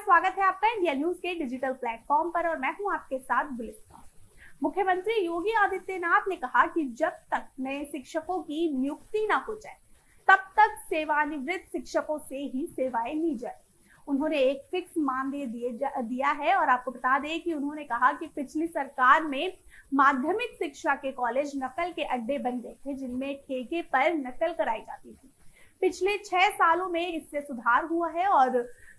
स्वागत है आपका इंडिया न्यूज के डिजिटल प्लेटफॉर्म पर और मैं हूं आपके साथ गुलिस्ता। मुख्यमंत्री योगी आदित्यनाथ ने कहा कि जब तक नए शिक्षकों की नियुक्ति न हो जाए तब तक सेवानिवृत्त शिक्षकों से ही सेवाएं ली जाए। उन्होंने एक फिक्स मानदेय दिया है और आपको बता दें कि उन्होंने कहा कि पिछली सरकार में माध्यमिक शिक्षा के कॉलेज नकल के अड्डे बन गए थे, जिनमें ठेके पर नकल कराई जाती थी। पिछले 6 सालों में इससे सुधार हुआ है और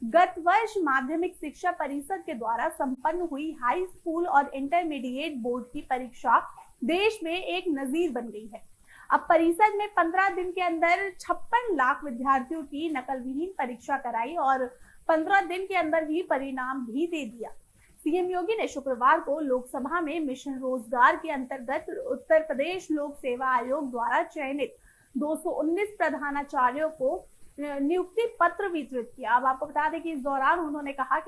गत वर्ष माध्यमिक शिक्षा परिषद के द्वारा संपन्न हुई हाई स्कूल और इंटरमीडिएट बोर्ड की परीक्षा देश में एक नजीर बन गई है। अब परिषद में 15 दिन के अंदर 56 लाख विद्यार्थियों की नकल विहीन परीक्षा कराई और 15 दिन के अंदर ही परिणाम भी दे दिया। सीएम योगी ने शुक्रवार को लोकसभा में मिशन रोजगार के अंतर्गत उत्तर प्रदेश लोक सेवा आयोग द्वारा चयनित 219 प्रधानाचार्यों को नियुक्ति पत्र वितरित किया। अब आपको बता दें कि इस दौरान उन्होंने कहा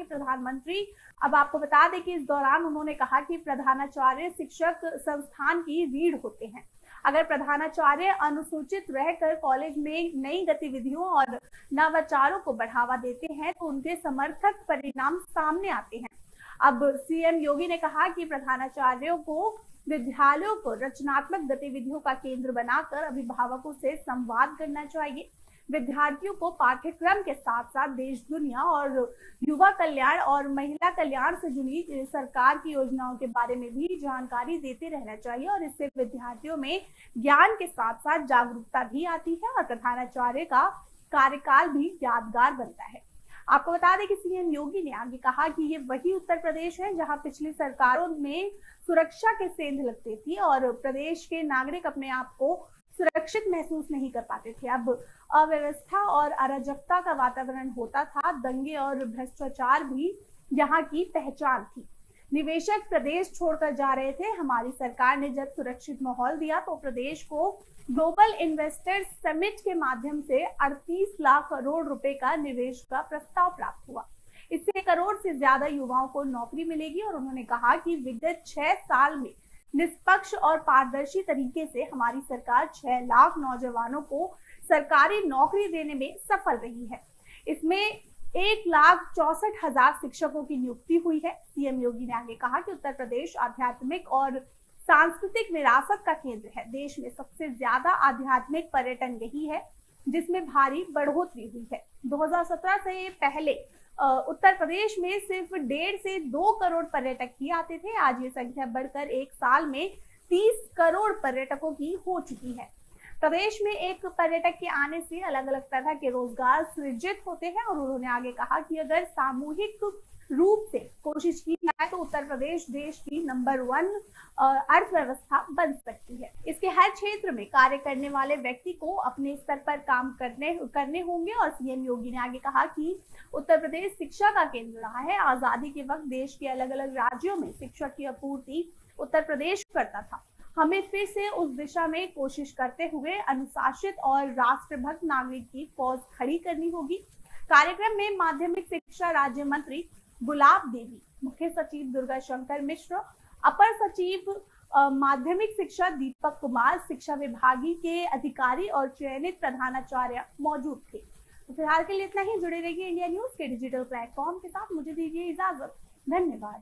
कि प्रधानाचार्य शिक्षक संस्थान की रीढ़ होते हैं। अगर प्रधानाचार्य अनुसूचित रहकर कॉलेज में नई गतिविधियों और नवाचारों को बढ़ावा देते हैं तो उनके समर्थक परिणाम सामने आते हैं। अब सीएम योगी ने कहा कि प्रधानाचार्यों को विद्यालयों को रचनात्मक गतिविधियों का केंद्र बनाकर अभिभावकों से संवाद करना चाहिए। विद्यार्थियों को पाठ्यक्रम के साथ साथ देश दुनिया और युवा कल्याण और महिला कल्याण से जुड़ी सरकार की योजनाओं के बारे में भी जानकारी देते रहना चाहिए और इससे विद्यार्थियों में ज्ञान के साथ साथ जागरूकता भी आती है और प्रधानाचार्य का कार्यकाल भी यादगार बनता है। आपको बता दें कि सीएम योगी ने आगे कहा कि ये वही उत्तर प्रदेश है जहां पिछली सरकारों में सुरक्षा के सेंध लगते थी और प्रदेश के नागरिक अपने आप को सुरक्षित महसूस नहीं कर पाते थे। अब अव्यवस्था और अराजकता का वातावरण होता था। दंगे और भ्रष्टाचार भी यहाँ की पहचान थी। निवेशक प्रदेश छोड़कर जा रहे थे। हमारी सरकार ने जब सुरक्षित माहौल दिया तो प्रदेश को ग्लोबल इन्वेस्टर्स समिट के माध्यम से 38 लाख करोड़ रुपए का निवेश का प्रस्ताव प्राप्त हुआ। इससे 1 करोड़ से ज्यादा युवाओं को नौकरी मिलेगी और उन्होंने कहा कि विगत 6 साल में निष्पक्ष और पारदर्शी तरीके से हमारी सरकार 6 लाख नौजवानों को सरकारी नौकरी देने में सफल रही है। इसमें 1,64,000 शिक्षकों की नियुक्ति हुई है। सीएम योगी ने आगे कहा कि उत्तर प्रदेश आध्यात्मिक और सांस्कृतिक विरासत का केंद्र है। देश में सबसे ज्यादा आध्यात्मिक पर्यटन यही है, जिसमें भारी बढ़ोतरी हुई है। 2017 से पहले उत्तर प्रदेश में सिर्फ 1.5 से 2 करोड़ पर्यटक ही आते थे। आज ये संख्या बढ़कर 1 साल में 30 करोड़ पर्यटकों की हो चुकी है। प्रदेश में एक पर्यटक के आने से अलग अलग तरह के रोजगार सृजित होते हैं और उन्होंने आगे कहा कि अगर सामूहिक रूप से कोशिश की जाए तो उत्तर प्रदेश देश की नंबर 1 अर्थव्यवस्था बन सकती है। इसके हर क्षेत्र में कार्य करने वाले व्यक्ति को अपने स्तर पर काम करने होंगे और सीएम योगी ने आगे कहा कि उत्तर प्रदेश शिक्षा का केंद्र रहा है। आजादी के वक्त देश के अलग अलग राज्यों में शिक्षा की आपूर्ति उत्तर प्रदेश करता था। हमें फिर से उस दिशा में कोशिश करते हुए अनुशासित और राष्ट्रभक्त नागरिक की फौज खड़ी करनी होगी। कार्यक्रम में माध्यमिक शिक्षा राज्य मंत्री गुलाब देवी, मुख्य सचिव दुर्गा शंकर मिश्र, अपर सचिव माध्यमिक शिक्षा दीपक कुमार, शिक्षा विभागीय के अधिकारी और चयनित प्रधानाचार्य मौजूद थे। तो फिलहाल के लिए इतना ही। जुड़े रहिए इंडिया न्यूज के डिजिटल प्लेटफॉर्म के साथ। मुझे दीजिए इजाजत। धन्यवाद।